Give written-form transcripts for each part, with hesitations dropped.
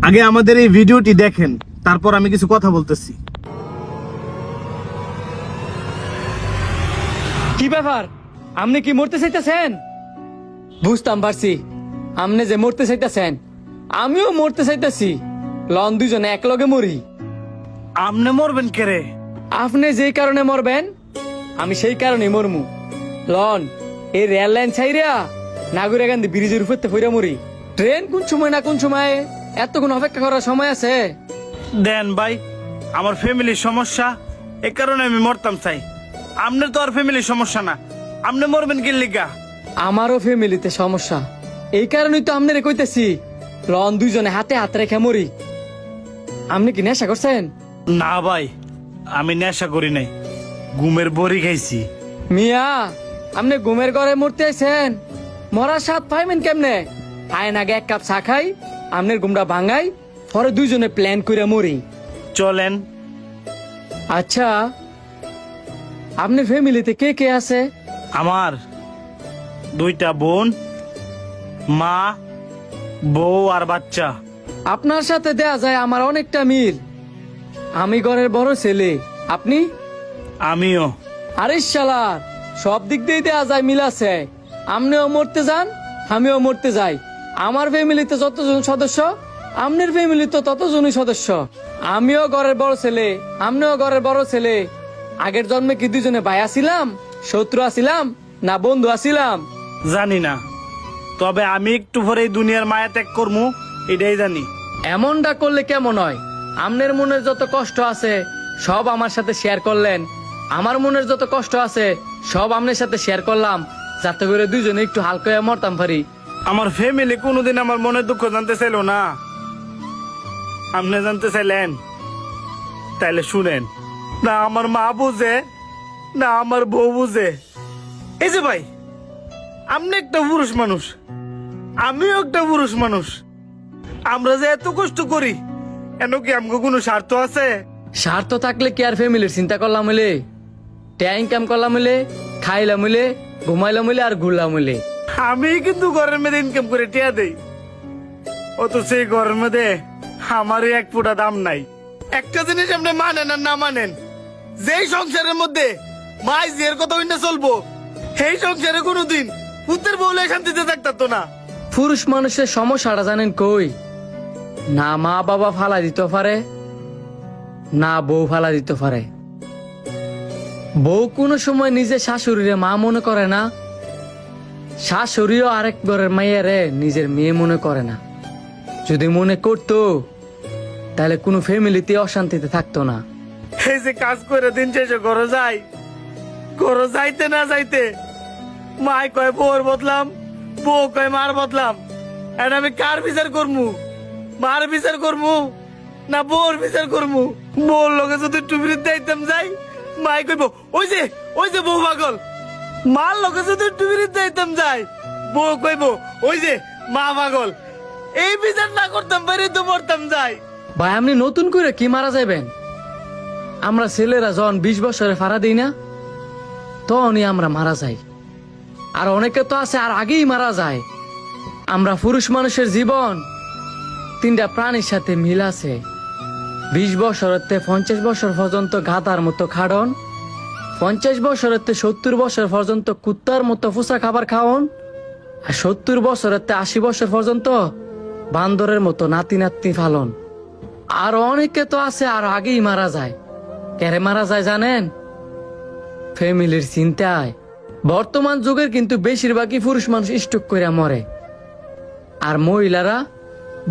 আগে আমাদের এই ভিডিওটি দেখেন, তারপর আমি কিছু কথা বলতেছি। কি ব্যাপার, আপনি কি মরতে চাইতেছেন? বুঝতাম পারছি আপনি যে মরতে চাইতেছেন, আমিও মরতে চাইতেছি। লন দুজনে এক লগে মরি। আমনে মরবেন কে রে? আপনি যেই কারণে মরবেন আমি সেই কারণে মরমু। লন এই রেল লাইন ছাইরা নাগুরা গান্ধী ব্রিজের উপর ফইরা মরি। ট্রেন কোন সময় না কোন সময়, এতক্ষণ অপেক্ষা করার সময় আছে? দেন ভাই, আমার ফ্যামিলির সমস্যা, এই কারণে আমি মরতাম চাই। আপনার তো আর ফ্যামিলির সমস্যা না, আপনি মরবেন কি লিগা? আমারও ফ্যামিলিতে সমস্যা, এই কারণেই তো আপনারে কইতেছি লন দুইজনে হাতে হাত রেখে মরি। আপনি কি নেশা করছেন? না ভাই, আমি নেশা করি নাই, ঘুমের বড়ি খাইছি। মিয়া আপনি ঘুমের ঘরে মরতে আইছেন, মরার স্বাদ পাইবেন কেমনে? আইন আগে এক কাপ চা খাই, আপনার ঘুমটা ভাঙাই, পরে দুইজনে প্ল্যান করে মরি। চলেন। আচ্ছা, আপনার ফ্যামিলিতে কে কে আছে? আমার দুইটা বোন, মা, বউ আর বাচ্চা। আপনার সাথে দেয়া যায় আমার অনেকটা মিল। আমি ঘরের বড় ছেলে, আপনি? আমিও। আরে শালা, সব দিক দিয়ে দেয়া যায় মিল আছে। আপনিও মরতে যান, আমিও মরতে যাই। আমার ফ্যামিলিতে যতজন সদস্য, আপনার ফ্যামিলিতে ততজনই সদস্য। আমিও ঘরের বড় ছেলে, আপনিও ঘরের বড় ছেলে। আগের জন্মে কি দুজনে ভাই আছিলাম, শত্রু আছিলাম, না বন্ধু আছিলাম? জানি না, তবে আমি একটু পরে এই দুনিয়ার মায়া ত্যাগ করবো, এটাই জানি। এমনটা করলে কেমন হয়? আপনার মনের যত কষ্ট আছে সব আমার সাথে শেয়ার করলেন, আমার মনের যত কষ্ট আছে সব আপনার সাথে শেয়ার করলাম, যাতে করে দুইজনে একটু হালকা হয়ে মরতাম পারি। আমার ফ্যামিলি কোনোদিন আমার মনের দুঃখ জানতে চাইল না, আপনি জানতে চাইলেন, তাইলে শুনেন। না আমার মা বুঝে, না আমার বউ বুঝে। এই যে ভাই, আপনি একটা পুরুষ মানুষ, আমিও একটা পুরুষ মানুষ। আমরা যে এত কষ্ট করি, এন কি আমাকে কোনো স্বার্থ আছে? স্বার্থ থাকলে কি আর ফ্যামিলির চিন্তা করলাম হইলে? ট্যা ইনকাম করলাম হইলে, খাইলাম হইলে, ঘুমাইলাম হইলে আর ঘুরলাম হইলে। আমি কিন্তু ঘরের মধ্যে ইনকাম করে টিয়া দেই, অত সেই ঘরের মধ্যে আমারই এক ফুটা দাম নাই। একটা জিনিস আপনি মানেন আর না মানেন, যেই সংসারের মধ্যে মাই জিয়ের কথা হইনা চলবো, সেই সংসারে কোনোদিন পুত্রের বউলে শান্তিতে থাকতো না। পুরুষ মানুষের সমস্যাটা জানেন কই? না মা বাবা ফালা দিতে পারে, না বউ ফালা দিতে পারে। বউ কোনো সময় নিজে শাশুড়িরে মা মনে করে না, শাশুড়িও আরেক ঘরের মাইয়ারে নিজের মেয়ে মনে করে না। যদি মনে করতো তাহলে কোনো ফ্যামিলিতে অশান্তিতে থাকতো না। এই যে কাজ করে দিন শেষে ঘরে যাই, ঘরে যাইতে না যাইতে মাই কয় বউর বদলাম, বউ কয় মার বদলাম। আর আমি কার বিচার করমু? মার বিচার করমু না বউর বিচার করমু? বউর লগে যদি একটু বিরুদ্ধে আইতাম যাই, মাই কইব ওই যে বউ পাগল। মার লগে যদি একটু বিরুদ্ধে আইতাম যাই, বউ কইব ওই যে মা পাগল। এই বিচার না করতাম পারি তো মরতাম যাই। ভাই আপনি নতুন করে কি মারা যাবেন? আমরা ছেলেরা যখন 20 বছরে ফাড়া দিই না, তখনই আমরা মারা যাই। আর অনেকে তো আছে আর আগেই মারা যায়। আমরা পুরুষ মানুষের জীবন তিনটা প্রাণীর সাথে মিল আছে। 20 বছরতে 50 বছর পর্যন্ত গাধার মতো খাড়ন, 50 বছরতে 70 বছর পর্যন্ত কুত্তার মতো ফুসা খাবার খাওন, আর 70 বছরতে 80 বছর পর্যন্ত বান্দরের মতো নাতি নাতনি ফালন। আর অনেকে তো আছে আর আগেই মারা যায়। কেরে মারা যায় জানেন? ফ্যামিলির চিন্তায়। বর্তমান যুগের কিন্তু বেশিরভাগই পুরুষ মানুষ স্ট্রোক করে মরে, আর মহিলারা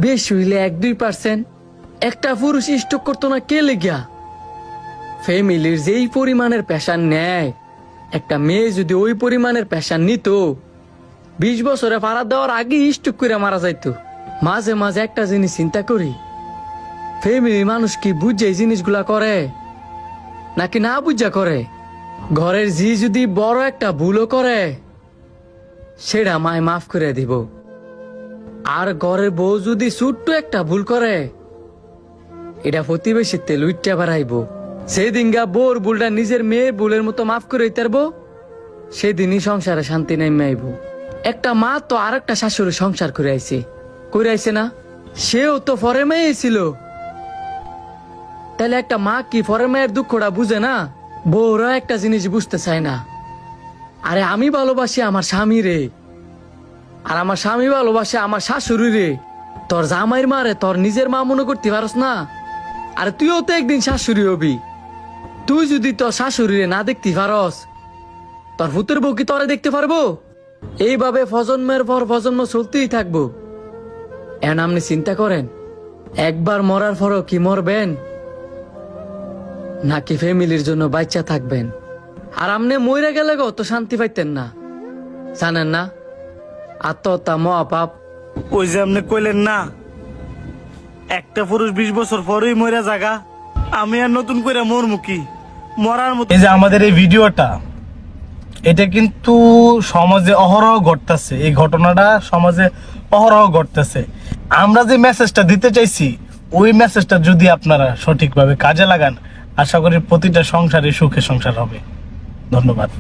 বেশি হইলে 1-2%। একটা পুরুষ স্ট্রোক করতো না কে লেগিয়া? ফ্যামিলির যেই পরিমাণের পেশার নেয়, একটা মেয়ে যদি ওই পরিমাণের পেশার নিত, 20 বছরে পাড়া দেওয়ার আগেই স্ট্রোক করে মারা যাইতো। মাঝে মাঝে একটা জিনিস চিন্তা করি, ফ্যামিলির মানুষ কি বুঝে এই জিনিসগুলা করে নাকি না বুঝা করে? ঘরের জি যদি বড় একটা ভুলও করে, সেটা মায় মাফ করে দিব। আর ঘরের বউ যদি ছোট্ট একটা ভুল করে, এটা প্রতিবেশীতে লুইটটা বাড়াইব। সেদিনগা বউর ভুলটা নিজের মেয়ের ভুলের মতো মাফ করে দিতে, সেদিনই সংসারে শান্তি নেমে আইব। একটা মা তো আর একটা শাশুড়ি সংসার করে আইছে না? সেও তো ফরে মেয়ে ছিল, তাহলে একটা মা কি ফরে মেয়ের দুঃখটা বুঝে না? বউরা একটা জিনিস বুঝতে চায় না। আরে আমি ভালোবাসি আমার স্বামী রে, আর আমার স্বামী ভালোবাসে আমার শাশুড়ি রে। তোর জামাইয়ের মারে তোর নিজের মা মনে করতে পারস না? আরে তুইও তো একদিন শাশুড়ি হবি। তুই যদি তোর শাশুড়ি রে না দেখতে পারস, তোর ভূতের বউ কি তোরে দেখতে পারবো? এইভাবে প্রজন্মের পর প্রজন্ম চলতেই থাকবো। এখন আপনি চিন্তা করেন, একবার মরার পরও কি মরবেন, নাকি ফ্যামিলির জন্য বাচ্চা থাকবেন? আর আপনি মরে গেলে গো তো শান্তি পাইতেন না, জানেন না? আত্মহত্যা মহাপাপ। ওই যে আপনি কইলেন না, একটা পুরুষ 20 বছর পরেই মরে জাগা, আমি আর নতুন করে মরমু কি? মরার মতো। এই যে আমাদের এই ভিডিওটা, এটা কিন্তু সমাজে অহরহ ঘটতেছে। এই ঘটনাটা সমাজে অহরহ ঘটতেছে। আমরা যে মেসেজটা দিতে চাইছি, ওই মেসেজটা যদি আপনারা সঠিকভাবে কাজে লাগান, আশা করি প্রতিটা সংসারে সুখে সংসার হবে। ধন্যবাদ।